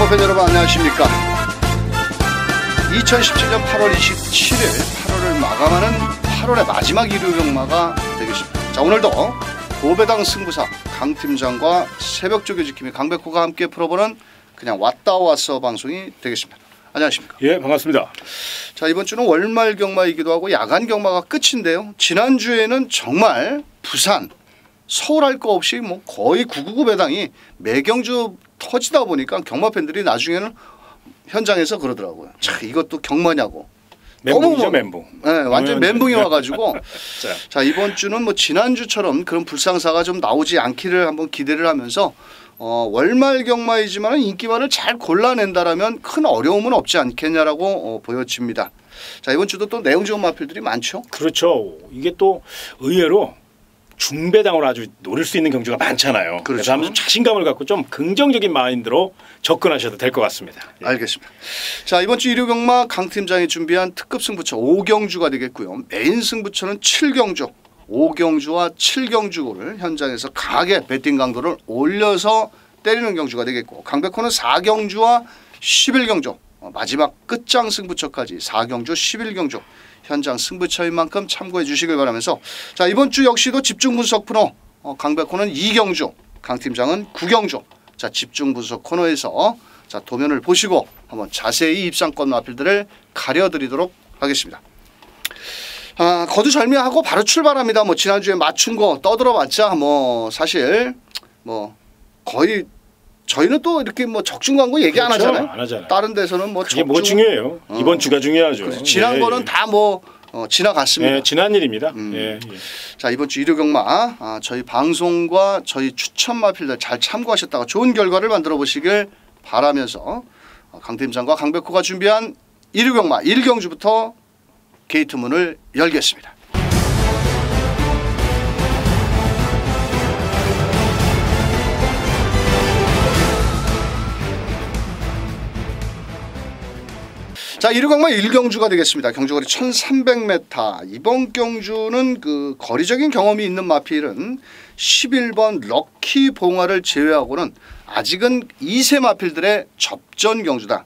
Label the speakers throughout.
Speaker 1: 경마팬 여러분 안녕하십니까. 2017년 8월 27일 8월을 마감하는 8월의 마지막 일요 경마가 되겠습니다. 자, 오늘도 고배당 승부사 강 팀장과 새벽 조교 지킴이 강백호가 함께 풀어보는 그냥 왔다 왔어 방송이 되겠습니다. 안녕하십니까.
Speaker 2: 예, 반갑습니다.
Speaker 1: 자, 이번 주는 월말 경마이기도 하고 야간 경마가 끝인데요. 지난주에는 정말 부산, 서울 할 거 없이 뭐 거의 999 배당이 매경주 터지다 보니까 경마 팬들이 나중에는 현장에서 그러더라고요. 자, 이것도 경마냐고.
Speaker 2: 멘붕이죠, 멘붕.
Speaker 1: 네, 완전 멘붕이 와가지고. 자, 이번 주는 뭐 지난주처럼 그런 불상사가 좀 나오지 않기를 한번 기대를 하면서 월말 경마이지만 인기만을 잘 골라낸다라면 큰 어려움은 없지 않겠냐라고 보여집니다. 자, 이번 주도 또 내용 좋은 마필들이 많죠.
Speaker 2: 그렇죠. 이게 또 의외로 중배당으로 아주 노릴 수 있는 경주가 많잖아요.
Speaker 1: 그렇죠.
Speaker 2: 그래서 한번 자신감을 갖고 좀 긍정적인 마인드로 접근하셔도 될 것 같습니다. 예.
Speaker 1: 알겠습니다. 자, 이번 주 일요 경마 강 팀장이 준비한 특급 승부처 5경주가 되겠고요. 메인 승부처는 7경주, 5경주와 7경주를 현장에서 강하게 배팅 강도를 올려서 때리는 경주가 되겠고, 강백호는 4경주와 11경주, 마지막 끝장 승부처까지 4경주, 11경주 현장 승부처인 만큼 참고해 주시길 바라면서, 자, 이번 주 역시도 집중 분석 프로 강백호는 2경주, 강 팀장은 9경주. 자, 집중 분석 코너에서 자, 도면을 보시고 한번 자세히 입상권 마필들을 가려드리도록 하겠습니다. 거두절미하고 바로 출발합니다. 뭐 지난주에 맞춘 거 떠들어봤자 뭐 사실 뭐 거의 저희는 또 이렇게 뭐 적중 광고 얘기 안
Speaker 2: 그렇죠.
Speaker 1: 하잖아요.
Speaker 2: 안 하잖아요.
Speaker 1: 다른 데서는 뭐
Speaker 2: 그게 뭐 중요해요. 이번 주가 중요하죠.
Speaker 1: 그렇죠. 지난 거는 다 뭐 지나갔습니다.
Speaker 2: 예, 지난 일입니다. 예.
Speaker 1: 자, 이번 주 일요 경마 저희 방송과 저희 추천 마필들 잘 참고하셨다가 좋은 결과를 만들어 보시길 바라면서 강 팀장과 강백호가 준비한 일요 경마 1경주부터 게이트 문을 열겠습니다. 자, 일요 경마 1경주가 되겠습니다. 경주거리 1300m. 이번 경주는 그 거리적인 경험이 있는 마필은 11번 럭키 봉화를 제외하고는 아직은 2세 마필들의 접전 경주다.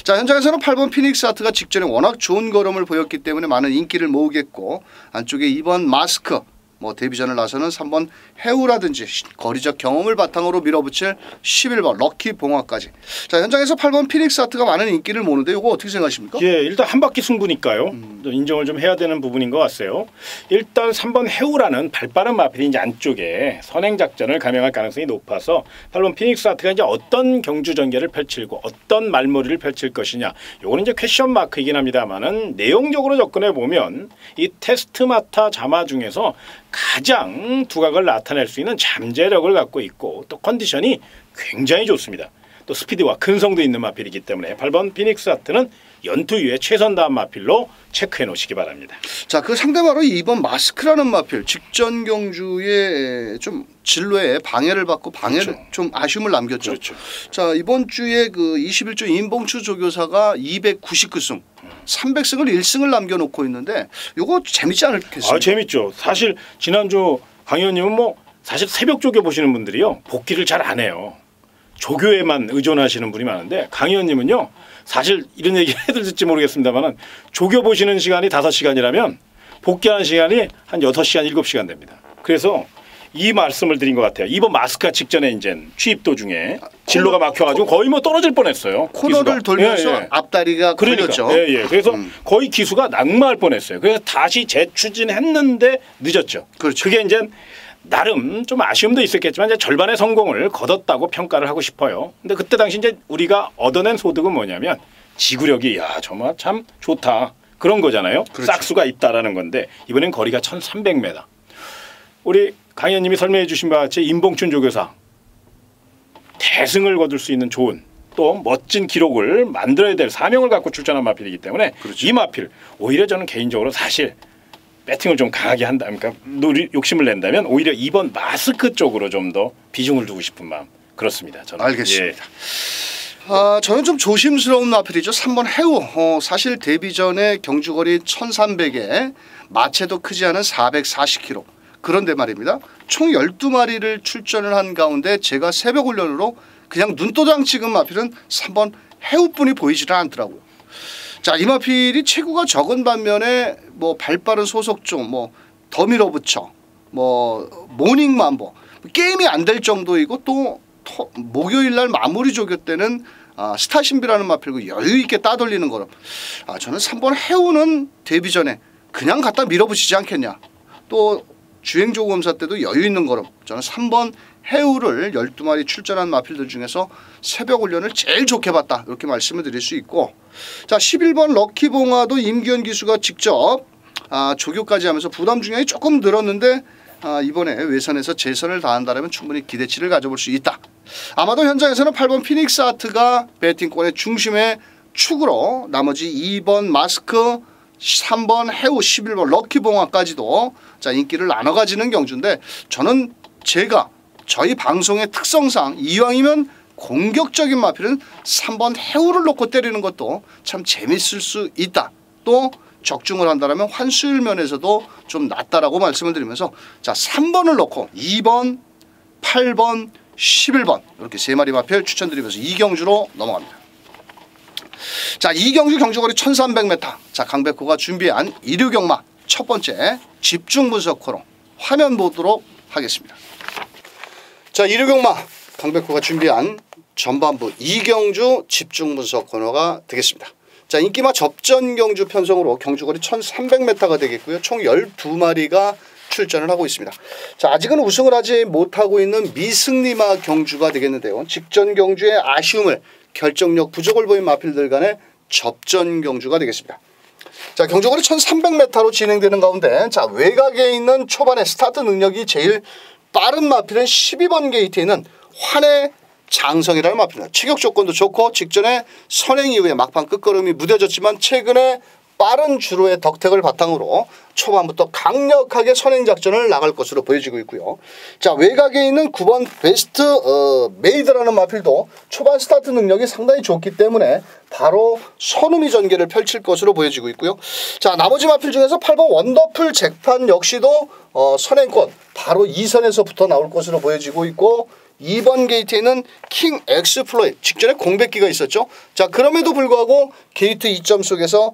Speaker 1: 자, 현장에서는 8번 피닉스 하트가 직전에 워낙 좋은 걸음을 보였기 때문에 많은 인기를 모으겠고, 안쪽에 2번 마스크, 뭐 데뷔전을 나서는 3번 해우라든지 거리적 경험을 바탕으로 밀어붙일 11번 럭키 봉화까지. 자, 현장에서 8번 피닉스 하트가 많은 인기를 모으는데 이거 어떻게 생각하십니까?
Speaker 2: 예, 일단 한 바퀴 승부니까요. 인정을 좀 해야 되는 부분인 것 같아요. 일단 3번 해우라는 발빠른 마필이 이제 안쪽에 선행 작전을 감행할 가능성이 높아서 8번 피닉스 하트가 이제 어떤 경주 전개를 펼치고 어떤 말머리를 펼칠 것이냐, 요거는 이제 퀘션 마크이긴 합니다만은 내용적으로 접근해 보면 이 테스트마타 자마 중에서 가장 두각을 나타낼 수 있는 잠재력을 갖고 있고 또 컨디션이 굉장히 좋습니다. 또 스피드와 근성도 있는 마필이기 때문에 8번 피닉스 하트는 연투 이후에 최선 다한 마필로 체크해 놓으시기 바랍니다.
Speaker 1: 자, 그 상대바로 2번 마스크라는 마필 직전 경주에 좀 진로에 방해를 받고 방해를
Speaker 2: 그렇죠.
Speaker 1: 좀 아쉬움을 남겼죠.
Speaker 2: 그렇죠. 자,
Speaker 1: 이번 주에 그 21조 임봉추 조교사가 299승 300승을 1승을 남겨놓고 있는데 요거 재밌지 않겠습니까?
Speaker 2: 재밌죠. 사실 지난주 강 의원님은 뭐 사실 새벽 조교 보시는 분들이요 복귀를 잘 안 해요. 조교에만 의존하시는 분이 많은데 강 의원님은요 사실 이런 얘기 해도 될지 모르겠습니다만 조교 보시는 시간이 5시간이라면 복귀하는 시간이 한 6시간 7시간 됩니다. 그래서 이 말씀을 드린 것 같아요. 이번 마스카 직전에 이제 취입 도중에 진로가 막혀가지고 거의 뭐 떨어질 뻔했어요.
Speaker 1: 코너를
Speaker 2: 기수가.
Speaker 1: 돌면서 앞다리가 걸렸죠.
Speaker 2: 그래서 거의 기수가 낙마할 뻔했어요. 그래서 다시 재추진했는데 늦었죠.
Speaker 1: 그렇죠.
Speaker 2: 그게 이제 나름 좀 아쉬움도 있었겠지만 이제 절반의 성공을 거뒀다고 평가를 하고 싶어요. 근데 그때 당시 이제 우리가 얻어낸 소득은 뭐냐면 지구력이 야 정말 참 좋다 그런 거잖아요.
Speaker 1: 그렇죠.
Speaker 2: 싹수가 있다라는 건데 이번엔 거리가 1300m. 우리 강 의원님이 설명해 주신 바와 같이 임봉춘 조교사 대승을 거둘 수 있는 좋은 또 멋진 기록을 만들어야 될 사명을 갖고 출전한 마필이기 때문에 그렇죠. 이 마필 오히려 저는 개인적으로 사실 배팅을 좀 강하게 한다. 그러니까 욕심을 낸다면 오히려 2번 마스크 쪽으로 좀 더 비중을 두고 싶은 마음 그렇습니다. 저는.
Speaker 1: 알겠습니다. 저는 좀 조심스러운 마필이죠. 3번 해우. 사실 데뷔전에 경주거리 1300에 마체도 크지 않은 440km. 그런데 말입니다. 총 12마리를 출전을 한 가운데 제가 새벽 훈련으로 그냥 눈도장 찍은 마필은 3번 해우뿐이 보이지는 않더라고요. 자, 이 마필이 체구가 적은 반면에 뭐 발빠른 소속종, 뭐 더 밀어붙여, 뭐 모닝맘보 게임이 안 될 정도이고 또 목요일 날 마무리 조교 때는 스타신비라는 마필고 여유 있게 따돌리는 거로. 저는 3번 해우는 데뷔 전에 그냥 갖다 밀어붙이지 않겠냐. 또 주행조구 검사 때도 여유 있는 거로. 저는 3번 해우를 12마리 출전한 마필들 중에서 새벽 훈련을 제일 좋게 봤다. 이렇게 말씀을 드릴 수 있고. 자, 11번 럭키봉화도 임기현 기수가 직접 조교까지 하면서 부담 중량이 조금 늘었는데 이번에 외선에서 최선을 다한다면 충분히 기대치를 가져볼 수 있다. 아마도 현장에서는 8번 피닉스 아트가 배팅권의 중심의 축으로 나머지 2번 마스크, 3번 해우, 11번 럭키봉화까지도 자 인기를 나눠 가지는 경주인데 저는 저희 방송의 특성상 이왕이면 공격적인 마필은 3번 해우를 놓고 때리는 것도 참 재밌을 수 있다. 또 적중을 한다면 환수율 면에서도 좀 낫다라고 말씀을 드리면서 자 3번을 놓고 2번, 8번, 11번 이렇게 세 마리 마필 추천드리면서 이경주로 넘어갑니다. 자, 이경주 경주거리 1300m. 자, 강백호가 준비한 이류경마 첫 번째 집중 분석 코너 화면 보도록 하겠습니다. 자, 이류경마 강백호가 준비한 전반부 이경주 집중 분석 코너가 되겠습니다. 자, 인기마 접전 경주 편성으로 경주거리 1300m가 되겠고요. 총 12마리가 출전을 하고 있습니다. 자, 아직은 우승을 하지 못하고 있는 미승리마 경주가 되겠는데요. 직전 경주의 아쉬움을 결정력 부족을 보인 마필들 간의 접전 경주가 되겠습니다. 자, 경주거리 1300m로 진행되는 가운데 자, 외곽에 있는 초반에 스타트 능력이 제일 빠른 마필은 12번 게이트에 있는 환해 장성이라는 마필입니다. 체격 조건도 좋고 직전에 선행 이후에 막판 끝걸음이 무뎌졌지만 최근에 빠른 주로의 덕택을 바탕으로 초반부터 강력하게 선행 작전을 나갈 것으로 보여지고 있고요. 자, 외곽에 있는 9번 베스트 메이드라는 마필도 초반 스타트 능력이 상당히 좋기 때문에 바로 선우미 전개를 펼칠 것으로 보여지고 있고요. 자, 나머지 마필 중에서 8번 원더풀 잭판 역시도 선행권 바로 2선에서부터 나올 것으로 보여지고 있고 2번 게이트에는 킹 엑스플로잇 직전에 공백기가 있었죠. 자, 그럼에도 불구하고 게이트 2점 속에서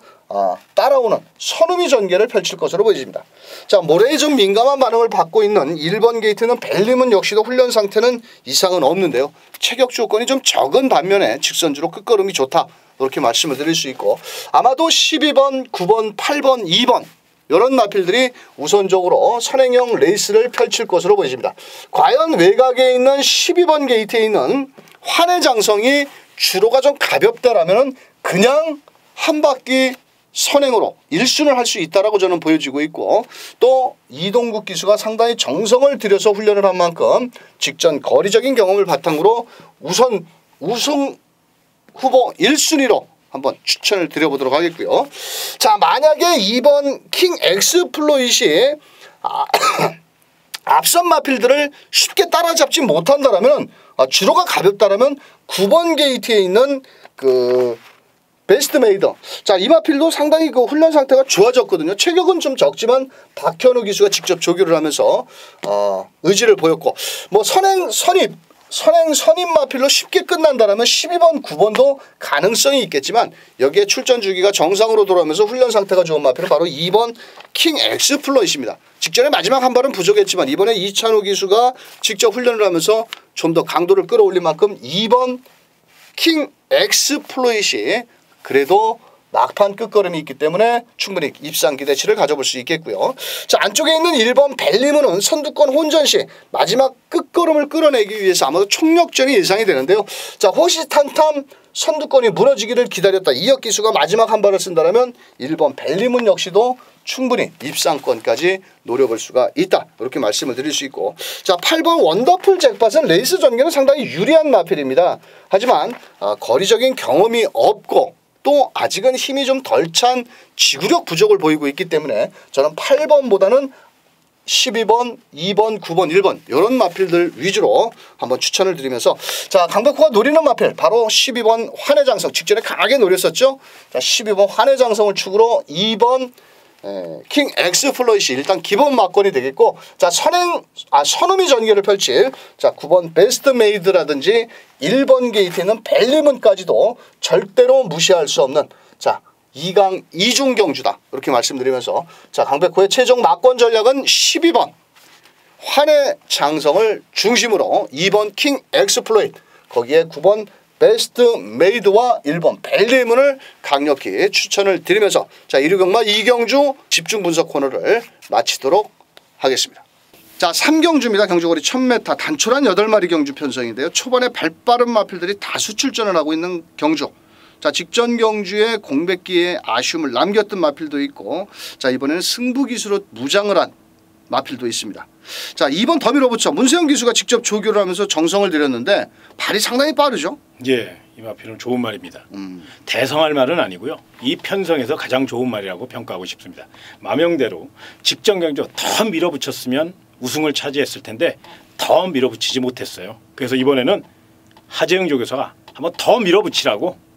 Speaker 1: 따라오는 선우미 전개를 펼칠 것으로 보여집니다. 자, 모래에 좀 민감한 반응을 받고 있는 1번 게이트는 벨림은 역시도 훈련 상태는 이상은 없는데요. 체격 조건이 좀 적은 반면에 직선주로 끝걸음이 좋다. 이렇게 말씀을 드릴 수 있고 아마도 12번, 9번, 8번, 2번 이런 마필들이 우선적으로 선행형 레이스를 펼칠 것으로 보여집니다. 과연 외곽에 있는 12번 게이트에 있는 환해장성이 주로가 좀 가볍다라면 그냥 한 바퀴 선행으로 1순을 할 수 있다라고 저는 보여지고 있고 또 이동국 기수가 상당히 정성을 들여서 훈련을 한 만큼 직전 거리적인 경험을 바탕으로 우선 우승 후보 1순위로 한번 추천을 드려보도록 하겠고요. 자, 만약에 2번 킹 엑스플로잇이 앞선 마필들을 쉽게 따라잡지 못한다라면 주로가 가볍다라면 9번 게이트에 있는 그 베스트 메이더. 자, 이 마필도 상당히 그 훈련 상태가 좋아졌거든요. 체격은 좀 적지만 박현우 기수가 직접 조교를 하면서 의지를 보였고 뭐 선입 마필로 쉽게 끝난다라면 12번, 9번도 가능성이 있겠지만 여기에 출전 주기가 정상으로 돌아오면서 훈련 상태가 좋은 마필은 바로 2번 킹 엑스플로잇입니다. 직전에 마지막 한 발은 부족했지만 이번에 이찬호 기수가 직접 훈련을 하면서 좀 더 강도를 끌어올린 만큼 2번 킹 엑스플로잇이 그래도 막판 끝걸음이 있기 때문에 충분히 입상 기대치를 가져볼 수 있겠고요. 자, 안쪽에 있는 1번 벨리문은 선두권 혼전 시 마지막 끝걸음을 끌어내기 위해서 아마도 총력전이 예상이 되는데요. 자, 호시탄탐 선두권이 무너지기를 기다렸다. 이혁 기수가 마지막 한 발을 쓴다면 1번 벨리문 역시도 충분히 입상권까지 노려볼 수가 있다. 이렇게 말씀을 드릴 수 있고 자, 8번 원더풀 잭팟은 레이스 전개는 상당히 유리한 마필입니다. 하지만 거리적인 경험이 없고 또 아직은 힘이 좀 덜 찬 지구력 부족을 보이고 있기 때문에 저는 8번보다는 12번, 2번, 9번, 1번 이런 마필들 위주로 한번 추천을 드리면서 자, 강백호가 노리는 마필 바로 12번 환해장성 직전에 강하게 노렸었죠. 자, 12번 환해장성을 축으로 2번 킹 엑스플로잇이 일단 기본 막건이 되겠고, 자 선우미 전개를 펼칠 자 9번 베스트 메이드라든지 1번 게이트에 있는 벨리문까지도 절대로 무시할 수 없는 자 2강 2중 경주다 이렇게 말씀드리면서, 자 강백호의 최종 막건 전략은 12번 환의 장성을 중심으로 2번 킹 엑스플로잇, 거기에 9번 베스트 메이드와 1번 벨리문을 강력히 추천을 드리면서, 자 1위 경마 2경주 집중 분석 코너를 마치도록 하겠습니다. 자 3경주입니다. 경주거리 1000m 단촐한 8마리 경주 편성인데요. 초반에 발빠른 마필들이 다수 출전을 하고 있는 경주. 자 직전 경주에 공백기에 아쉬움을 남겼던 마필도 있고, 자 이번에는 승부 기수로 무장을 한 마필도 있습니다. 자 2번 더미로부터 문세영 기수가 직접 조교를 하면서 정성을 들였는데 발이 상당히 빠르죠.
Speaker 2: 예, 이 마필은 좋은 말입니다. 대성할 말은 아니고요. 이 편성에서 가장 좋은 말이라고 평가하고 싶습니다. 마명대로 직전 경주 더 밀어붙였으면 우승을 차지했을 텐데 더 밀어붙이지 못했어요. 그래서 이번에는 하재영 조교사가 한번 더 밀어붙이라고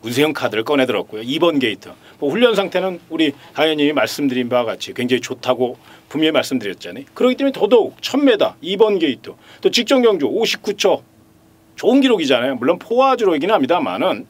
Speaker 2: 문세영 카드를 꺼내들었고요. 2번 게이트. 뭐 훈련 상태는 우리 당연히 말씀드린 바와 같이 굉장히 좋다고 분명히 말씀드렸잖아요. 그렇기 때문에 더더욱 1000m 2번 게이트, 또 직전 경주 59초 좋은 기록이잖아요. 물론 포화주로이긴 합니다만은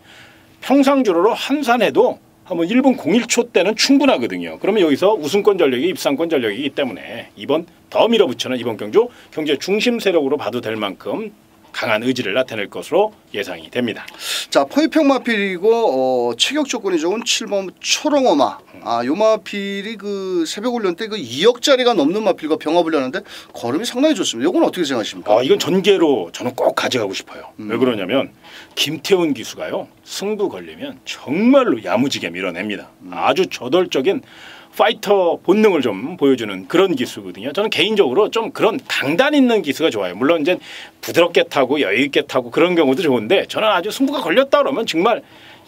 Speaker 2: 평상주로로 한산해도 한번 1분 01초 때는 충분하거든요. 그러면 여기서 우승권 전력이 입상권 전력이기 때문에 이번 더 밀어붙여는 이번 경주 경주의 중심 세력으로 봐도 될 만큼 강한 의지를 나타낼 것으로 예상이 됩니다.
Speaker 1: 자 포위평 마필이고 체격 조건이 좋은 7번 초롱어마. 요 마필이 그 새벽 훈련 때 그 2억짜리가 넘는 마필과 병합을 하는데 걸음이 상당히 좋습니다. 이건 어떻게 생각하십니까?
Speaker 2: 이건 전개로 저는 꼭 가져가고 싶어요. 왜 그러냐면 김태훈 기수가요 승부 걸리면 정말로 야무지게 밀어냅니다. 아주 저돌적인 파이터 본능을 좀 보여주는 그런 기수거든요. 저는 개인적으로 좀 그런 강단 있는 기수가 좋아요. 물론 이제 부드럽게 타고 여유 있게 타고 그런 경우도 좋은데, 저는 아주 승부가 걸렸다 그러면 정말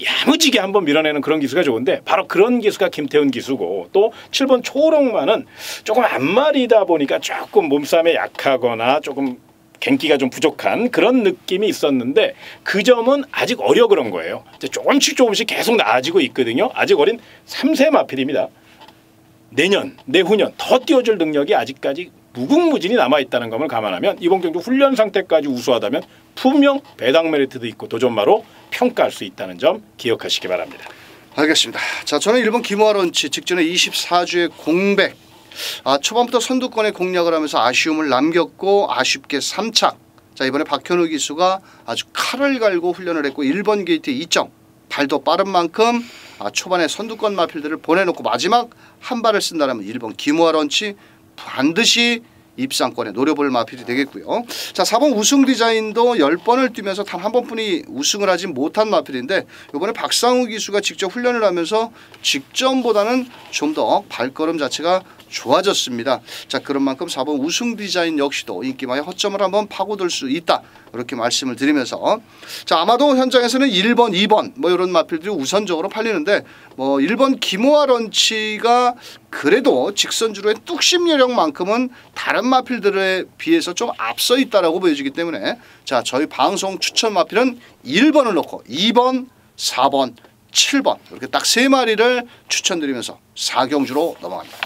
Speaker 2: 야무지게 한번 밀어내는 그런 기수가 좋은데, 바로 그런 기수가 김태훈 기수고, 또 7번 초롱마는 조금 앞말이다 보니까 조금 몸싸움에 약하거나 조금 갱기가 좀 부족한 그런 느낌이 있었는데, 그 점은 아직 어려 그런 거예요. 이제 조금씩 계속 나아지고 있거든요. 아직 어린 3세 마필입니다. 내후년 더 띄워줄 능력이 아직까지 무궁무진히 남아있다는 것을 감안하면 이번 경주 훈련 상태까지 우수하다면 분명 배당 메리트도 있고 도전마로 평가할 수 있다는 점 기억하시기 바랍니다.
Speaker 1: 알겠습니다. 자 저는 1번 김화런치 직전에 24주의 공백. 초반부터 선두권에 공략을 하면서 아쉬움을 남겼고 아쉽게 3착. 자 이번에 박현우 기수가 아주 칼을 갈고 훈련을 했고 1번 게이트 2점. 발도 빠른 만큼 초반에 선두권 마필들을 보내놓고 마지막 한 발을 쓴다면 1번 김화런치 반드시 입상권에 노려볼 마필이 되겠고요. 자 4번 우승 디자인도 10번을 뛰면서 단 한 번뿐이 우승을 하지 못한 마필인데, 이번에 박상우 기수가 직접 훈련을 하면서 직전보다는 좀 더 발걸음 자체가 좋아졌습니다. 자 그런 만큼 4번 우승 디자인 역시도 인기마의 허점을 한번 파고들 수 있다 이렇게 말씀을 드리면서, 자 아마도 현장에서는 1번 2번 뭐 이런 마필들이 우선적으로 팔리는데, 뭐 1번 김호아 런치가 그래도 직선주로의 뚝심 여력만큼은 다른 마필들에 비해서 좀 앞서 있다라고 보여지기 때문에, 자 저희 방송 추천 마필은 1번을 놓고 2번 4번 7번 이렇게 딱 3마리를 추천드리면서 4경주로 넘어갑니다.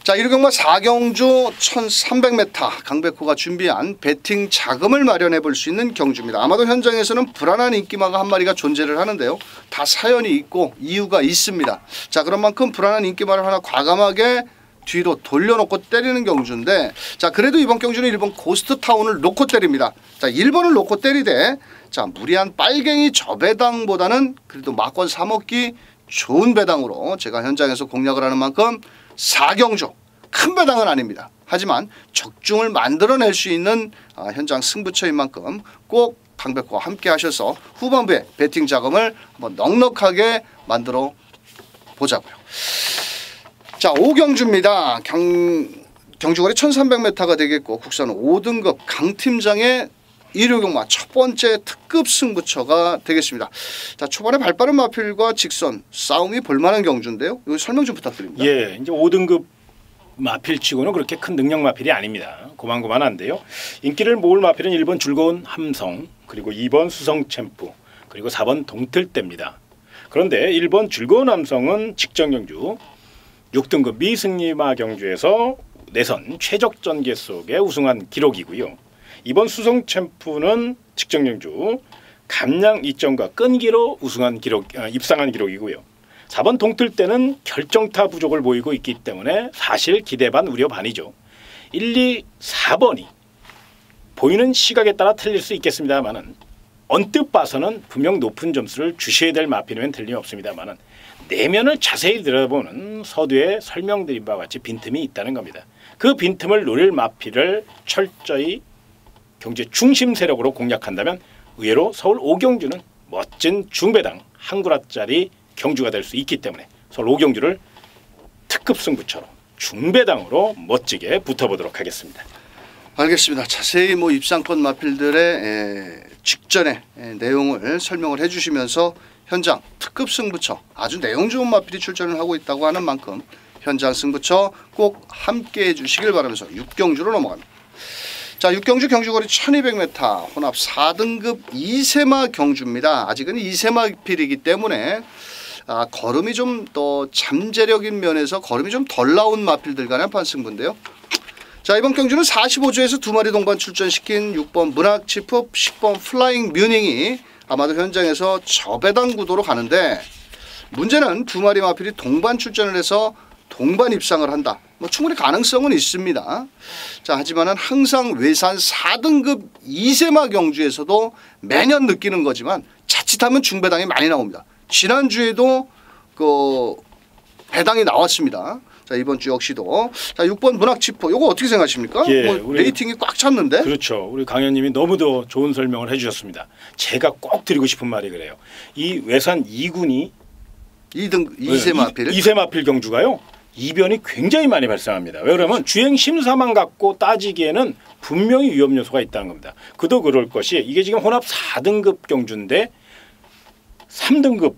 Speaker 1: 자 1위 경마 4경주 1300m 강백호가 준비한 배팅 자금을 마련해 볼 수 있는 경주입니다. 아마도 현장에서는 불안한 인기마가 한 마리가 존재를 하는데요. 다 사연이 있고 이유가 있습니다. 자 그런 만큼 불안한 인기마를 하나 과감하게 뒤로 돌려놓고 때리는 경주인데, 자 그래도 이번 경주는 1번 고스트타운을 놓고 때립니다. 자 1번을 놓고 때리되, 자 무리한 빨갱이 저배당보다는 그래도 막권 사먹기 좋은 배당으로 제가 현장에서 공략을 하는 만큼 4경주 큰 배당은 아닙니다. 하지만 적중을 만들어낼 수 있는 현장 승부처인 만큼 꼭 강백호와 함께 하셔서 후반부에 배팅 자금을 한번 넉넉하게 만들어 보자고요. 자 5경주입니다. 경주거리 1300m가 되겠고 국산 5등급 강팀장의 1위 경마 첫 번째 특급 승부처가 되겠습니다. 자 초반에 발빠른 마필과 직선 싸움이 볼만한 경주인데요. 이거 설명 좀 부탁드립니다.
Speaker 2: 예, 이제 5등급 마필치고는 그렇게 큰 능력 마필이 아닙니다. 고만고만한데요. 인기를 모을 마필은 1번 즐거운 함성, 그리고 2번 수성 챔프, 그리고 4번 동틀대입니다. 그런데 1번 즐거운 남성은 직전 경주 6등급 미승리마 경주에서 내선 최적전 개속에 우승한 기록이고요. 이번 수성 챔프는 직전 경주 감량 2점과 끈기로 입상한 기록이고요. 4번 동틀 때는 결정타 부족을 보이고 있기 때문에 사실 기대 반 우려 반이죠. 1, 2, 4번이 보이는 시각에 따라 틀릴 수 있겠습니다만은 언뜻 봐서는 분명 높은 점수를 주셔야 될 마필이면 틀림없습니다만은 내면을 자세히 들여다보는 서두에 설명드린 바와 같이 빈틈이 있다는 겁니다. 그 빈틈을 노릴 마필을 철저히 경제 중심 세력으로 공략한다면 의외로 서울 5경주는 멋진 중배당 한 구라짜리 경주가 될 수 있기 때문에 서울 5경주를 특급 승부처럼 중배당으로 멋지게 붙어보도록 하겠습니다.
Speaker 1: 알겠습니다. 자세히 뭐 입상권 마필들의 직전에 내용을 설명을 해주시면서 현장 특급 승부처 아주 내용 좋은 마필이 출전을 하고 있다고 하는 만큼 현장 승부처 꼭 함께 해주시길 바라면서 6경주로 넘어갑니다. 자, 6경주 경주거리 1200m 혼합 4등급 이세마 경주입니다. 아직은 이세마 필이기 때문에 걸음이 좀 더 잠재력인 면에서 걸음이 좀 덜 나온 마필들 간의 판승부인데요. 자, 이번 경주는 45조에서 2마리 동반 출전시킨 6번 문학치프, 10번 플라잉 뮤닝이 아마도 현장에서 저배당 구도로 가는데 문제는 2마리 마필이 동반 출전을 해서 동반 입상을 한다. 뭐 충분히 가능성은 있습니다. 자, 하지만은 항상 외산 4등급 이세마 경주에서도 매년 느끼는 거지만 자칫하면 중배당이 많이 나옵니다. 지난주에도 그 배당이 나왔습니다. 자, 이번 주 역시도 자 6번 문학치포 요거 어떻게 생각하십니까?
Speaker 2: 예,
Speaker 1: 뭐 레이팅이 꽉 찼는데.
Speaker 2: 그렇죠. 우리 강현님이 너무도 좋은 설명을 해주셨습니다. 제가 꼭 드리고 싶은 말이 그래요. 이 외산 2군이
Speaker 1: 2등 이세마필
Speaker 2: 이세마필 경주가요. 이변이 굉장히 많이 발생합니다. 왜 그러면 주행 심사만 갖고 따지기에는 분명히 위험 요소가 있다는 겁니다. 그도 그럴 것이 이게 지금 혼합 4등급 경주인데 3등급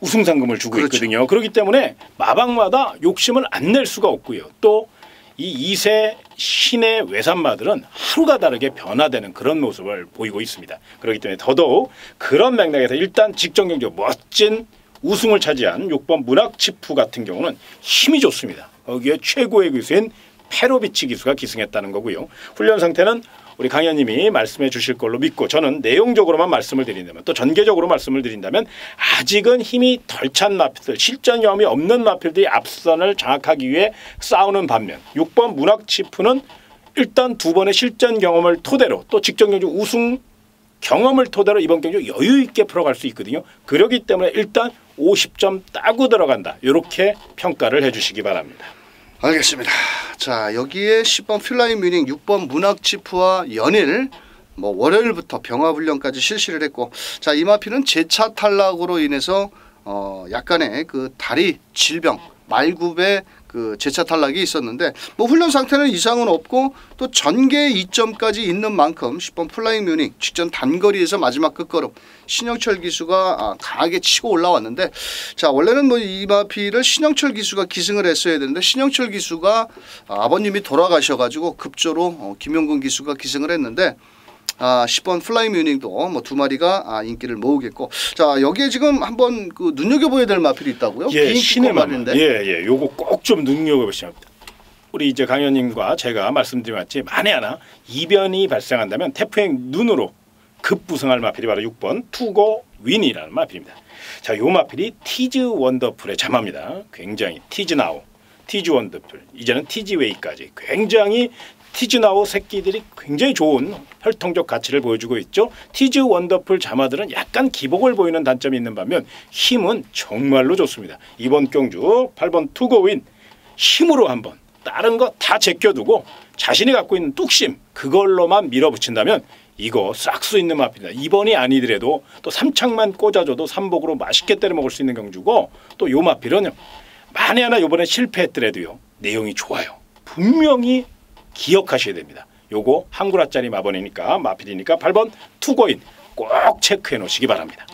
Speaker 2: 우승 상금을 주고
Speaker 1: 그렇죠.
Speaker 2: 있거든요. 그렇기 때문에 마방마다 욕심을 안 낼 수가 없고요. 또 이 2세 신의 외산마들은 하루가 다르게 변화되는 그런 모습을 보이고 있습니다. 그렇기 때문에 더더욱 그런 맥락에서 일단 직전 경주 멋진 우승을 차지한 6번 문학치프 같은 경우는 힘이 좋습니다. 거기에 최고의 기수인 페로비치 기수가 기승했다는 거고요. 훈련 상태는 우리 강현님이 말씀해 주실 걸로 믿고 저는 내용적으로만 말씀을 드린다면 또 전개적으로 말씀을 드린다면 아직은 힘이 덜 찬 마필들 실전 경험이 없는 마필들이 앞선을 장악하기 위해 싸우는 반면 6번 문학치프는 일단 2번의 실전 경험을 토대로 또 직전 경주 우승 경험을 토대로 이번 경주 여유 있게 풀어갈 수 있거든요. 그렇기 때문에 일단 50점 따고 들어간다. 이렇게 평가를 해주시기 바랍니다.
Speaker 1: 알겠습니다. 자, 여기에 10번 플라잉 뮤닝, 6번 문학치프와 연일 뭐 월요일부터 병합훈련까지 실시를 했고, 자, 이 마필은 재차 탈락으로 인해서 약간의 그 다리 질병 말굽에 그 재차 탈락이 있었는데 뭐 훈련 상태는 이상은 없고 또 전개 2점까지 있는 만큼 10번 플라잉 뮤닝 직전 단거리에서 마지막 끝걸음 신영철 기수가 강하게 치고 올라왔는데 자, 원래는 뭐 이 마필을 신영철 기수가 기승을 했어야 되는데 신영철 기수가 아버님이 돌아가셔가지고 급조로 김용근 기수가 기승을 했는데 10번 플라잉 뮤닝도 뭐 2마리가 인기를 모으겠고, 자, 여기에 지금 한번 그 눈여겨봐야 될 마필이 있다고요?
Speaker 2: 예, 신의
Speaker 1: 마필인데.
Speaker 2: 예, 요거 꼭 좀 눈여겨보시면 합니다. 우리 이제 강현님과 제가 말씀드린 같이 만에 하나 이변이 발생한다면 태풍의 눈으로 급부승할 마필이 바로 6번 투고 윈이라는 마필입니다. 자, 요 마필이 티즈 원더풀의 자마입니다. 굉장히 티즈나우, 티즈 원더풀, 이제는 티즈웨이까지 굉장히 티즈나우 새끼들이 굉장히 좋은 혈통적 가치를 보여주고 있죠. 티즈 원더풀 자마들은 약간 기복을 보이는 단점이 있는 반면 힘은 정말로 좋습니다. 이번 경주 8번 투고윈 힘으로 한번 다른 거 다 제껴두고 자신이 갖고 있는 뚝심 그걸로만 밀어붙인다면 이거 싹 수 있는 마필입니다. 2번이 아니더라도 또 3창만 꽂아줘도 3복으로 맛있게 때려 먹을 수 있는 경주고 또 요 마필은 만에 하나 이번에 실패했더라도요 내용이 좋아요. 분명히 기억하셔야 됩니다. 요거 한 구라짜리 마필이니까 8번 투고인 꼭 체크해 놓으시기 바랍니다.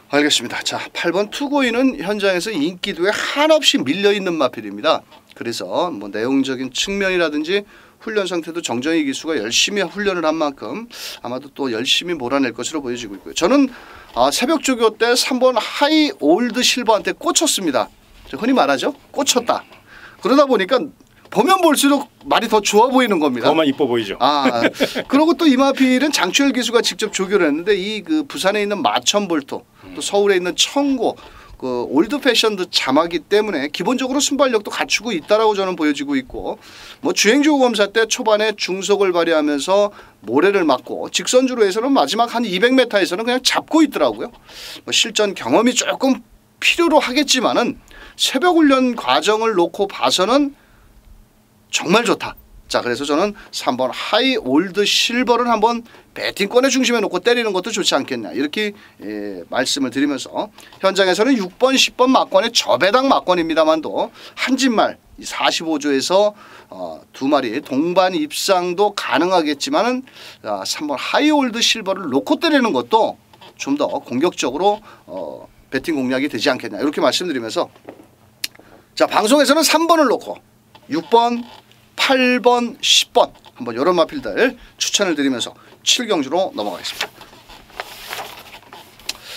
Speaker 1: 알겠습니다. 자, 8번 투고인은 현장에서 인기도에 한없이 밀려있는 마필입니다. 그래서 뭐 내용적인 측면이라든지 훈련 상태도 정정희 기수가 열심히 훈련을 한 만큼 아마도 또 열심히 몰아낼 것으로 보여지고 있고요. 저는 새벽 조교 때 3번 하이 올드 실버한테 꽂혔습니다. 흔히 말하죠. 꽂혔다. 그러다 보니까 보면 볼수록 말이 더 좋아 보이는 겁니다.
Speaker 2: 더만 이뻐 보이죠.
Speaker 1: 그리고 또 이 마필은 장추열 기수가 직접 조교를 했는데 이 그 부산에 있는 마천볼토 또 서울에 있는 청고 그 올드 패션도 자마기 때문에 기본적으로 순발력도 갖추고 있다라고 저는 보여지고 있고 뭐 주행주고 검사 때 초반에 중속을 발휘하면서 모래를 맞고 직선주로 해서는 마지막 한 200m에서는 그냥 잡고 있더라고요. 뭐 실전 경험이 조금 필요로 하겠지만은 새벽 훈련 과정을 놓고 봐서는 정말 좋다. 자, 그래서 저는 3번 하이 올드 실버를 한번 배팅권의 중심에 놓고 때리는 것도 좋지 않겠냐 이렇게 말씀을 드리면서 현장에서는 6번 10번 막권의 저배당 막권입니다만도 한 진말 45조에서 두 마리 동반 입상도 가능하겠지만은 3번 하이 올드 실버를 놓고 때리는 것도 좀 더 공격적으로 배팅 공략이 되지 않겠냐 이렇게 말씀드리면서 자, 방송에서는 3번을 놓고 6번 8번 10번 한번 이런 마필들 추천을 드리면서 7경주로 넘어가겠습니다.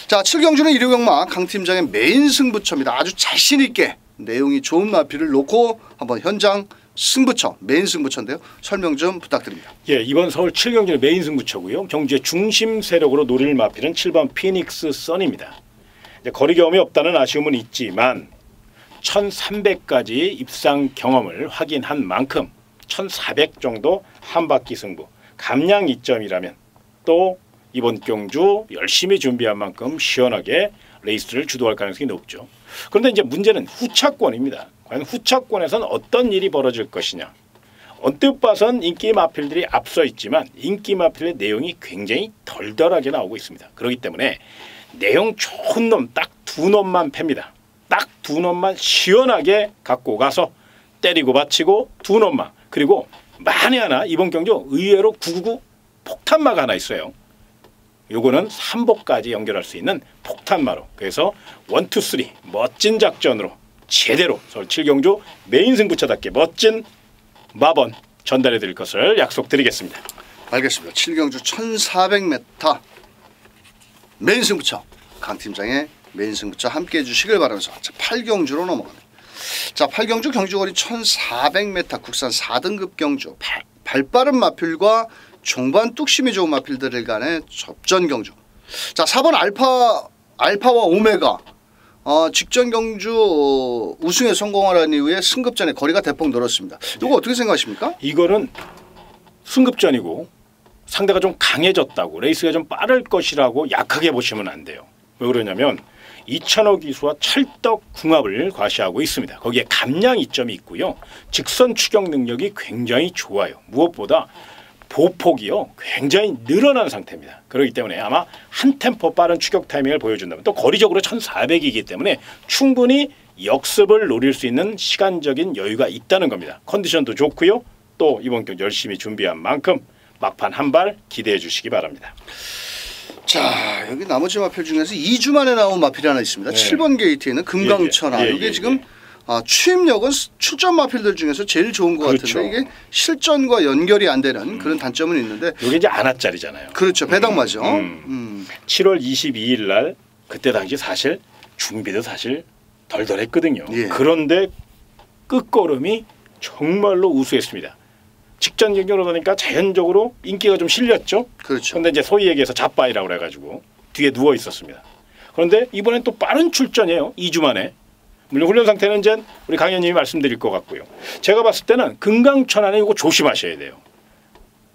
Speaker 1: 자, 7경주는 일요경마 강 팀장의 메인 승부처입니다. 아주 자신 있게 내용이 좋은 마필을 놓고 한번 현장 승부처 메인 승부처인데요. 설명 좀 부탁드립니다.
Speaker 2: 예, 이번 서울 7경주는 메인 승부처고요. 경주의 중심 세력으로 노릴 마필은 7번 피닉스 선입니다. 거리 경험이 없다는 아쉬움은 있지만 1300까지 입상 경험을 확인한 만큼 1400 정도 한 바퀴 승부 감량 이점이라면 또 이번 경주 열심히 준비한 만큼 시원하게 레이스를 주도할 가능성이 높죠. 그런데 이제 문제는 후차권입니다. 과연 후차권에선 어떤 일이 벌어질 것이냐. 언뜻 봐선 인기 마필들이 앞서 있지만 인기 마필의 내용이 굉장히 덜덜하게 나오고 있습니다. 그렇기 때문에 내용 좋은 놈 딱 두 놈만 팹니다. 딱 두 놈만 시원하게 갖고 가서 때리고 바치고 두 놈만. 그리고 만에 하나 이번 경주 의외로 999 폭탄마가 하나 있어요. 요거는 3복까지 연결할 수 있는 폭탄마로. 그래서 1, 2, 3 멋진 작전으로 제대로 서울 7경주 메인 승부처답게 멋진 마번 전달해 드릴 것을 약속드리겠습니다.
Speaker 1: 알겠습니다. 7경주 1400m 메인 승부처 강 팀장의 메인 승부처 함께해 주시길 바라면서 자, 8경주로 넘어갑니다. 자, 8경주 경주거리 1400m 국산 4등급 경주 발빠른 마필과 종반 뚝심이 좋은 마필들 간의 접전 경주. 자, 4번 알파와 오메가 직전 경주 우승에 성공하는 이후에 승급전에 거리가 대폭 늘었습니다. 이거 어떻게 생각하십니까?
Speaker 2: 이거는 승급전이고 상대가 좀 강해졌다고 레이스가 좀 빠를 것이라고 약하게 보시면 안 돼요. 왜 그러냐면 이찬호 기수와 찰떡궁합을 과시하고 있습니다. 거기에 감량 이점이 있고요. 직선 추격 능력이 굉장히 좋아요. 무엇보다 보폭이요 굉장히 늘어난 상태입니다. 그렇기 때문에 아마 한 템포 빠른 추격 타이밍을 보여준다면 또 거리적으로 1400이기 때문에 충분히 역습을 노릴 수 있는 시간적인 여유가 있다는 겁니다. 컨디션도 좋고요. 또 이번 경기 열심히 준비한 만큼 막판 한 발 기대해 주시기 바랍니다.
Speaker 1: 자, 여기 나머지 마필 중에서 2주 만에 나온 마필이 하나 있습니다.
Speaker 2: 네.
Speaker 1: 7번 게이트에 있는 금강천하. 이게 지금 취임력은 출전 마필들 중에서 제일 좋은 것
Speaker 2: 그렇죠.
Speaker 1: 같은데 이게 실전과 연결이 안 되는 그런 단점은 있는데
Speaker 2: 이게 이제 안하짜리잖아요.
Speaker 1: 그렇죠. 배당마죠.
Speaker 2: 7월 22일 날 그때 당시 사실 준비도 사실 덜덜했거든요.
Speaker 1: 예.
Speaker 2: 그런데 끝걸음이 정말로 우수했습니다. 직전 경기로 보니까 자연적으로 인기가 좀 실렸죠.
Speaker 1: 그렇죠.
Speaker 2: 그런데 이제 소위 얘기해서 잡바이라고 그래가지고 뒤에 누워 있었습니다. 그런데 이번엔 또 빠른 출전이에요. 2주 만에. 물론 훈련 상태는 이제 우리 강연님이 말씀드릴 것 같고요. 제가 봤을 때는 금강천안에 이거 조심하셔야 돼요.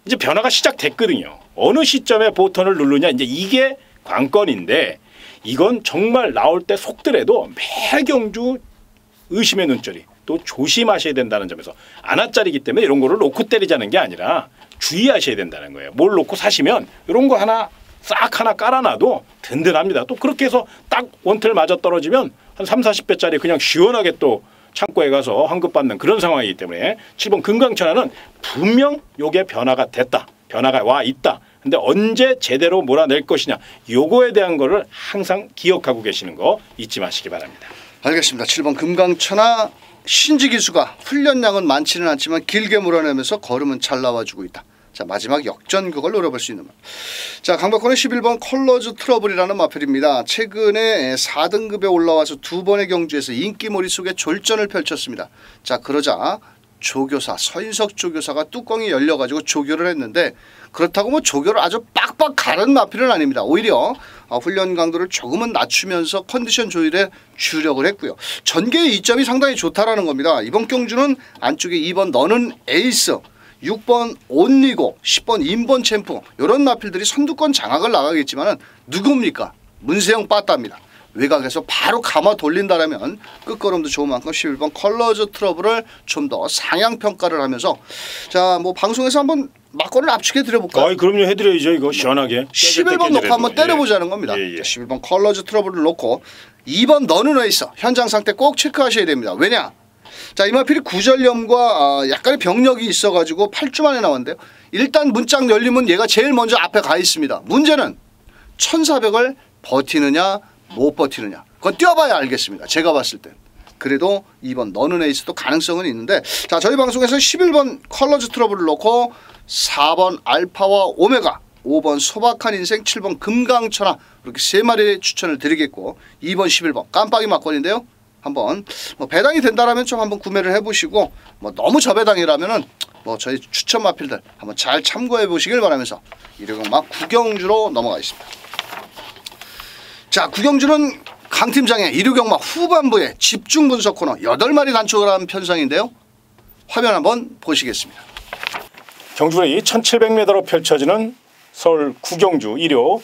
Speaker 2: 이제 변화가 시작됐거든요. 어느 시점에 보턴을 누르냐 이제 이게 관건인데 이건 정말 나올 때 속더라도 매 경주 의심의 눈초리 또 조심하셔야 된다는 점에서 안하짜리기 때문에 이런 거를 놓고 때리자는 게 아니라 주의하셔야 된다는 거예요. 뭘 놓고 사시면 이런 거 하나 싹 하나 깔아놔도 든든합니다. 또 그렇게 해서 딱 원틀 맞아 떨어지면 한 3, 40배짜리 그냥 시원하게 또 창고에 가서 환급받는 그런 상황이기 때문에 7번 금강천하는 분명 요게 변화가 됐다. 변화가 와 있다. 근데 언제 제대로 몰아낼 것이냐 요거에 대한 거를 항상 기억하고 계시는 거 잊지 마시기 바랍니다.
Speaker 1: 알겠습니다. 7번 금강천하 신지 기수가 훈련량은 많지는 않지만 길게 몰아내면서 걸음은 잘 나와주고 있다. 자, 마지막 역전극을 노려볼 수 있는 말. 자, 강백호는 11번 컬러즈 트러블이라는 마필입니다. 최근에 4등급에 올라와서 두 번의 경주에서 인기몰이 속에 졸전을 펼쳤습니다. 자, 그러자 조교사 서인석 조교사가 뚜껑이 열려가지고 조교를 했는데 그렇다고 뭐 조교를 아주 빡빡 가른 마필은 아닙니다. 오히려 훈련 강도를 조금은 낮추면서 컨디션 조율에 주력을 했고요. 전개의 이점이 상당히 좋다라는 겁니다. 이번 경주는 안쪽에 2번 너는 에이스, 6번 온리고, 10번 인번 챔프 이런 마필들이 선두권 장악을 나가겠지만 누굽니까? 문세영 빠따입니다. 외곽에서 바로 감아 돌린다라면 끝걸음도 좋은 만큼 11번 컬러즈 트러블을 좀 더 상향 평가를 하면서 자, 뭐 방송에서 한번 막걸리를 압축해 드려볼까요?
Speaker 2: 그럼요, 해드려야죠. 이거 시원하게
Speaker 1: 11번 놓고 한번 때려보자는 겁니다. 자, 11번 컬러즈 트러블을 놓고 2번 너는 에이스 현장 상태 꼭 체크하셔야 됩니다. 왜냐? 자, 이 마필이 구절염과 약간의 병력이 있어가지고 8주 만에 나왔는데요. 일단 문짝 열리면 얘가 제일 먼저 앞에 가 있습니다. 문제는 1400을 버티느냐 못 버티느냐. 그건 뛰어봐야 알겠습니다. 제가 봤을 땐. 그래도 2번 너는 에이스도 가능성은 있는데 자, 저희 방송에서 11번 컬러즈 트러블을 놓고 4번 알파와 오메가, 5번 소박한 인생, 7번 금강천하 이렇게 세 마리의 추천을 드리겠고 2번 11번 깜빡이 막걸리인데요. 한번 뭐 배당이 된다라면 좀 한번 구매를 해보시고 뭐 너무 저배당이라면은 뭐 저희 추천 마필들 한번 잘 참고해 보시길 바라면서 일요경마 구경주로 넘어가겠습니다. 자, 구경주는 강 팀장의 일요경마 후반부에 집중 분석 코너 8마리 단축을 한 편성인데요. 화면 한번 보시겠습니다.
Speaker 2: 경주의 1700m로 펼쳐지는 서울 구경주 일요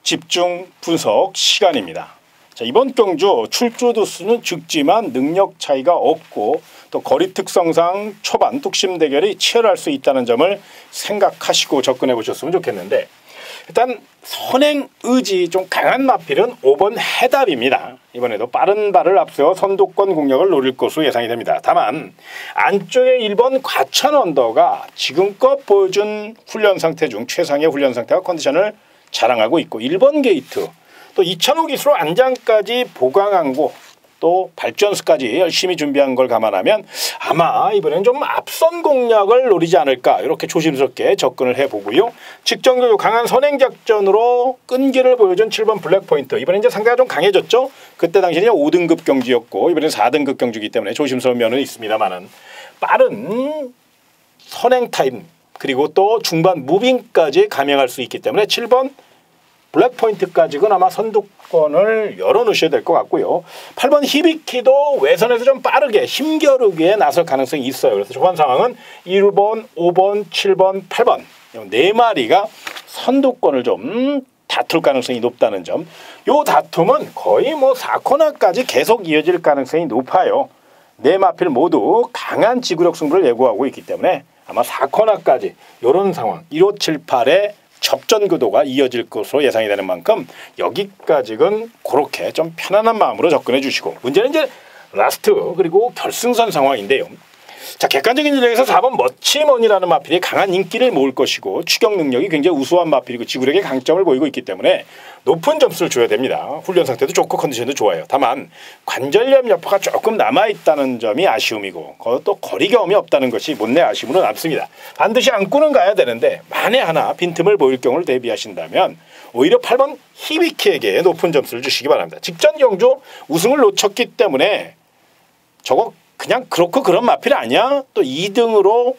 Speaker 2: 집중 분석 시간입니다. 자, 이번 경주 출조 두수는 적지만 능력 차이가 없고 또 거리 특성상 초반 뚝심 대결이 치열할 수 있다는 점을 생각하시고 접근해 보셨으면 좋겠는데 일단 선행 의지 좀 강한 마필은 5번 해답입니다. 이번에도 빠른 발을 앞세워 선두권 공략을 노릴 것으로 예상이 됩니다. 다만 안쪽에 1번 과천 언더가 지금껏 보여준 훈련 상태 중 최상의 훈련 상태와 컨디션을 자랑하고 있고 1번 게이트 또 2005 기수로 안장까지 보강하고 또 발전수까지 열심히 준비한 걸 감안하면 아마 이번엔 좀 앞선 공략을 노리지 않을까 이렇게 조심스럽게 접근을 해보고요. 직전교육 강한 선행작전으로 끈기를 보여준 7번 블랙포인트 이번엔 이제 상대가 좀 강해졌죠. 그때 당시에는 5등급 경주였고 이번엔 4등급 경주이기 때문에 조심스러운 면은 있습니다만은 빠른 선행 타임 그리고 또 중반 무빙까지 감행할 수 있기 때문에 7번 블랙포인트까지는 아마 선두권을 열어놓으셔야 될 것 같고요. 8번 히비키도 외선에서 좀 빠르게 힘겨루기에 나설 가능성이 있어요. 그래서 초반 상황은 1번, 5번, 7번, 8번 네 마리가 선두권을 좀 다툴 가능성이 높다는 점. 요 다툼은 거의 뭐 4코너까지 계속 이어질 가능성이 높아요. 네 마필 모두 강한 지구력 승부를 예고하고 있기 때문에 아마 4코너까지 이런 상황 1, 5, 7, 8의 접전 구도가 이어질 것으로 예상이 되는 만큼 여기까지는 그렇게 좀 편안한 마음으로 접근해 주시고 문제는 이제 라스트 그리고 결승선 상황인데요. 자, 객관적인 전략에서 4번 멋치먼이라는 마필이 강한 인기를 모을 것이고 추격 능력이 굉장히 우수한 마필이고 지구력의 강점을 보이고 있기 때문에 높은 점수를 줘야 됩니다. 훈련 상태도 좋고 컨디션도 좋아요. 다만 관절염 여파가 조금 남아있다는 점이 아쉬움이고 또 거리 경험이 없다는 것이 못내 아쉬움으로 남습니다. 반드시 안고는 가야 되는데 만에 하나 빈틈을 보일 경우를 대비하신다면 오히려 8번 히비키에게 높은 점수를 주시기 바랍니다. 직전 경주 우승을 놓쳤기 때문에 저거 그냥 그렇고 그런 마필 아니야? 또 2등으로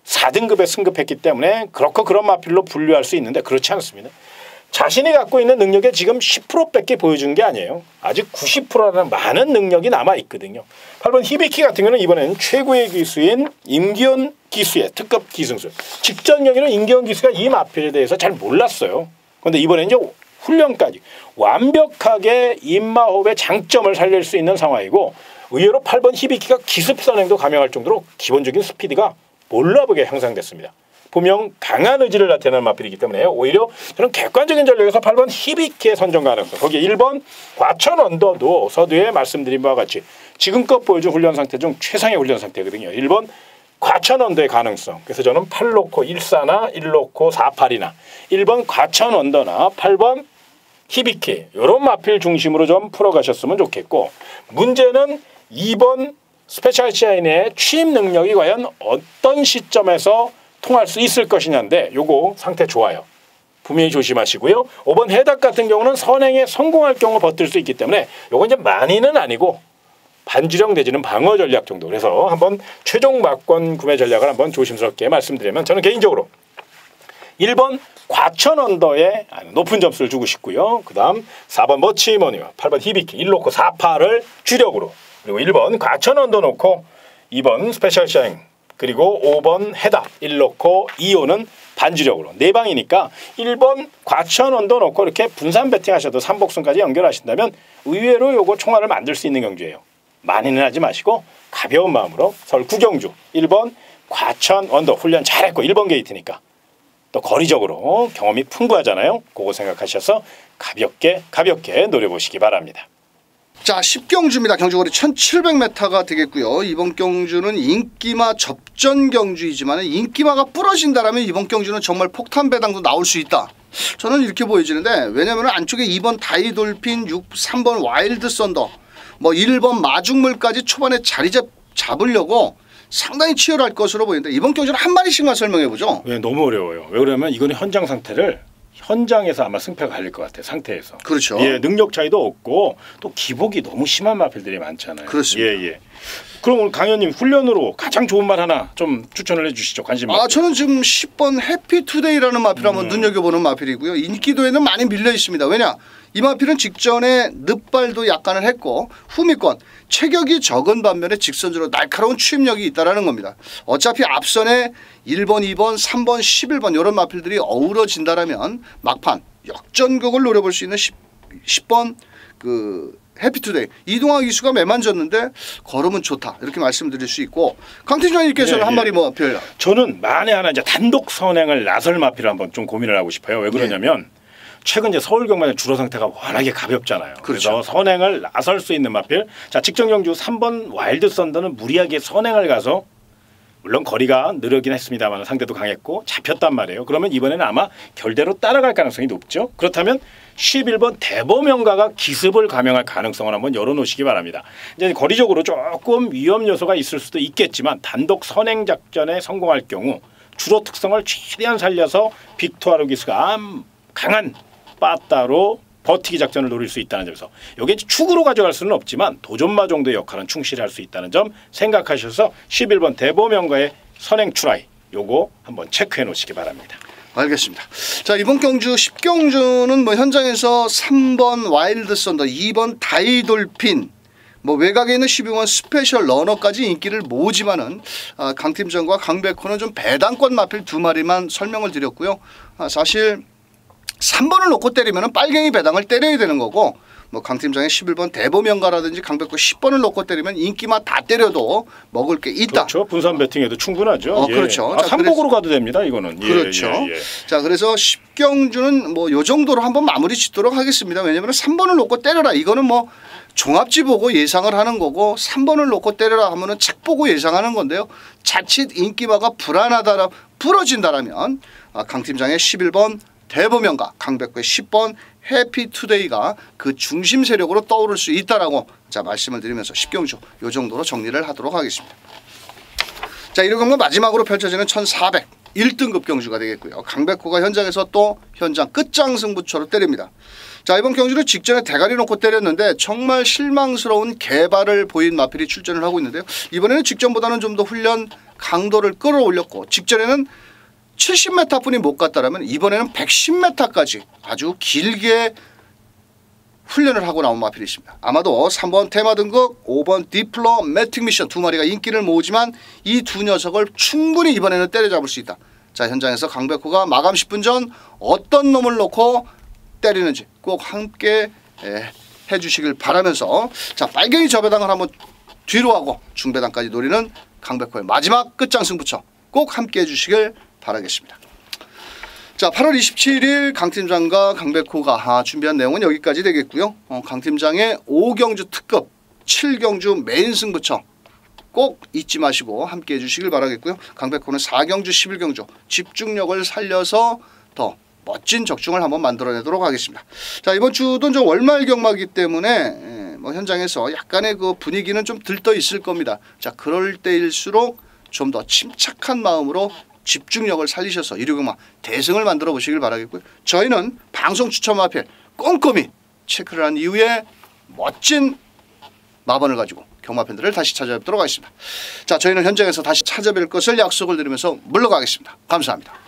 Speaker 2: 4등급에 승급했기 때문에 그렇고 그런 마필로 분류할 수 있는데 그렇지 않습니다. 자신이 갖고 있는 능력의 지금 10%밖에 보여준 게 아니에요. 아직 90%라는 많은 능력이 남아있거든요. 8번 히비키 같은 경우는 이번엔 최고의 기수인 임기현 기수의 특급 기승수. 직전 경기는 임기현 기수가 이 마필에 대해서 잘 몰랐어요. 그런데 이번엔 이제 훈련까지 완벽하게 임마호흡의 장점을 살릴 수 있는 상황이고 의외로 8번 히비키가 기습 선행도 감행할 정도로 기본적인 스피드가 몰라보게 향상됐습니다. 분명 강한 의지를 나타내는 마필이기 때문에 오히려 저는 객관적인 전략에서 8번 히비키의 선정 가능성 거기에 1번 과천 언더도 서두에 말씀드린 바와 같이 지금껏 보여준 훈련 상태 중 최상의 훈련 상태거든요. 1번 과천 언더의 가능성 그래서 저는 8로코 14나 1로코 48이나 1번 과천 언더나 8번 히비키 이런 마필 중심으로 좀 풀어가셨으면 좋겠고 문제는 2번 스페셜 샤인의 취임 능력이 과연 어떤 시점에서 통할 수 있을 것이냐인데 요거 상태 좋아요. 분명히 조심하시고요. 5번 해답 같은 경우는 선행에 성공할 경우 버틸 수 있기 때문에 요건 이제 많이는 아니고 반주령 내지는 방어 전략 정도. 그래서 한번 최종 막권 구매 전략을 한번 조심스럽게 말씀드리면 저는 개인적으로 1번 과천 언더에 높은 점수를 주고 싶고요. 그 다음 4번 머치머니와 8번 히비키 1놓고 4파를 주력으로, 그리고 1번 과천 언더 놓고 2번 스페셜 샤인 그리고 5번 해답 1놓고 2호는 반주력으로 네 방이니까 1번 과천 언더 놓고 이렇게 분산 배팅 하셔도 3복승까지 연결하신다면 의외로 요거 총알을 만들 수 있는 경주예요. 많이는 하지 마시고 가벼운 마음으로 서울 구경주 1번 과천 언더 훈련 잘했고 1번 게이트니까 또 거리적으로 경험이 풍부하잖아요. 그거 생각하셔서 가볍게 노려보시기 바랍니다.
Speaker 1: 자, 10경주입니다. 경주거리 1700m가 되겠고요. 이번 경주는 인기마 접전 경주이지만 인기마가 부러진다라면 이번 경주는 정말 폭탄 배당도 나올 수 있다. 저는 이렇게 보여지는데, 왜냐하면 안쪽에 2번 다이돌핀, 3번 와일드 썬더, 뭐 1번 마중물까지 초반에 자리 잡으려고 상당히 치열할 것으로 보이는데 이번 경주는 한 마리씩만 설명해보죠.
Speaker 2: 네, 너무 어려워요. 왜 그러면 이거는 현장 상태를 현장에서 아마 승패가 갈릴 것 같아요. 상태에서.
Speaker 1: 그렇죠.
Speaker 2: 예, 능력 차이도 없고 또 기복이 너무 심한 마필들이 많잖아요.
Speaker 1: 그렇습니다.
Speaker 2: 예, 예. 그럼 오늘 강현님 훈련으로 가장 좋은 말 하나 좀 추천을 해주시죠. 관심.
Speaker 1: 저는 지금 10번 해피투데이라는 마필 한번 눈여겨보는 마필이고요. 인기도에는 많이 밀려 있습니다. 왜냐? 이 마필은 직전에 늑발도 약간을 했고 후미권 체격이 적은 반면에 직선적으로 날카로운 추임력이 있다는 겁니다. 어차피 앞선에 1번, 2번, 3번, 11번 이런 마필들이 어우러진다라면 막판 역전극을 노려볼 수 있는 10번 그 해피투데이 이동학 기수가 매만졌는데 걸음은 좋다 이렇게 말씀드릴 수 있고, 강태준님께서는 한 마리 뭐 별.
Speaker 2: 저는 만에 하나 이제 단독 선행을 나설 마필을 한번 좀 고민을 하고 싶어요. 왜 그러냐면 최근 이제 서울 경마장 주로 상태가 워낙에 가볍잖아요.
Speaker 1: 그렇죠.
Speaker 2: 그래서 선행을 나설 수 있는 마필. 자, 직전 경주 3번 와일드 썬더는 무리하게 선행을 가서 물론 거리가 느르긴 했습니다만 상대도 강했고 잡혔단 말이에요. 그러면 이번에는 아마 결대로 따라갈 가능성이 높죠. 그렇다면 11번 대보명가가 기습을 감행할 가능성을 한번 열어놓으시기 바랍니다. 이제 거리적으로 조금 위험 요소가 있을 수도 있겠지만 단독 선행 작전에 성공할 경우 주로 특성을 최대한 살려서 빅토아르 기수가 강한 빠따로 버티기 작전을 노릴 수 있다는 점에서 여기에 축으로 가져갈 수는 없지만 도전마 정도의 역할은 충실히 할 수 있다는 점 생각하셔서 11번 대보명가의 선행 추라이 요거 한번 체크해 놓으시기 바랍니다.
Speaker 1: 알겠습니다. 자, 이번 경주 10경주는 뭐 현장에서 3번 와일드 썬더, 2번 다이돌핀, 뭐 외곽에 있는 12번 스페셜 러너까지 인기를 모으지만은 강 팀장과 강백호는 좀 배당권 마필 두 마리만 설명을 드렸고요. 사실 3번을 놓고 때리면은 빨갱이 배당을 때려야 되는 거고, 뭐 강 팀장의 11번 대보명가라든지 강백호 10번을 놓고 때리면 인기만 다 때려도 먹을 게 있다.
Speaker 2: 그렇죠. 분산 배팅에도 충분하죠. 예.
Speaker 1: 그렇죠. 자,
Speaker 2: 3복으로 가도 됩니다. 이거는.
Speaker 1: 그렇죠.
Speaker 2: 예.
Speaker 1: 자, 그래서 10경주는 뭐 요 정도로 한번 마무리 짓도록 하겠습니다. 왜냐하면 3번을 놓고 때려라. 이거는 뭐 종합지 보고 예상을 하는 거고, 3번을 놓고 때려라 하면은 책 보고 예상하는 건데요. 자칫 인기마가 불안하다라 부러진다라면 강 팀장의 11번 대보명가, 강백호의 10번 해피투데이가 그 중심 세력으로 떠오를 수 있다라고 말씀을 드리면서 10경주 요 정도로 정리를 하도록 하겠습니다. 자, 1호 경마 마지막으로 펼쳐지는 1400 1등급 경주가 되겠고요. 강백호가 현장에서 또 현장 끝장 승부처로 때립니다. 자, 이번 경주는 직전에 대가리 놓고 때렸는데 정말 실망스러운 개발을 보인 마필이 출전을 하고 있는데요. 이번에는 직전보다는 좀 더 훈련 강도를 끌어올렸고, 직전에는 70m 뿐이 못 갔다라면 이번에는 110m까지 아주 길게 훈련을 하고 나온 마필이 있습니다. 아마도 3번 테마 등급, 5번 디플로매틱 미션 두 마리가 인기를 모으지만 이 두 녀석을 충분히 이번에는 때려잡을 수 있다. 자, 현장에서 강백호가 마감 10분 전 어떤 놈을 놓고 때리는지 꼭 함께 해주시길 바라면서, 자, 빨갱이 저배당을 한번 뒤로 하고 중배당까지 노리는 강백호의 마지막 끝장 승부처 꼭 함께 해주시길 바라겠습니다. 자, 8월 27일 강 팀장과 강백호가 준비한 내용은 여기까지 되겠고요. 강 팀장의 5경주 특급 7경주 메인 승부처 꼭 잊지 마시고 함께 해주시길 바라겠고요. 강백호는 4경주 11경주 집중력을 살려서 더 멋진 적중을 한번 만들어내도록 하겠습니다. 자, 이번 주도 좀 월말 경마이기 때문에 뭐 현장에서 약간의 그 분위기는 좀 들떠 있을 겁니다. 자, 그럴 때일수록 좀 더 침착한 마음으로 집중력을 살리셔서 이류경마 대승을 만들어 보시길 바라겠고요. 저희는 방송 추첨 앞에 꼼꼼히 체크를 한 이후에 멋진 마번을 가지고 경마 팬들을 다시 찾아뵙도록 하겠습니다. 자, 저희는 현장에서 다시 찾아뵐 것을 약속을 드리면서 물러가겠습니다. 감사합니다.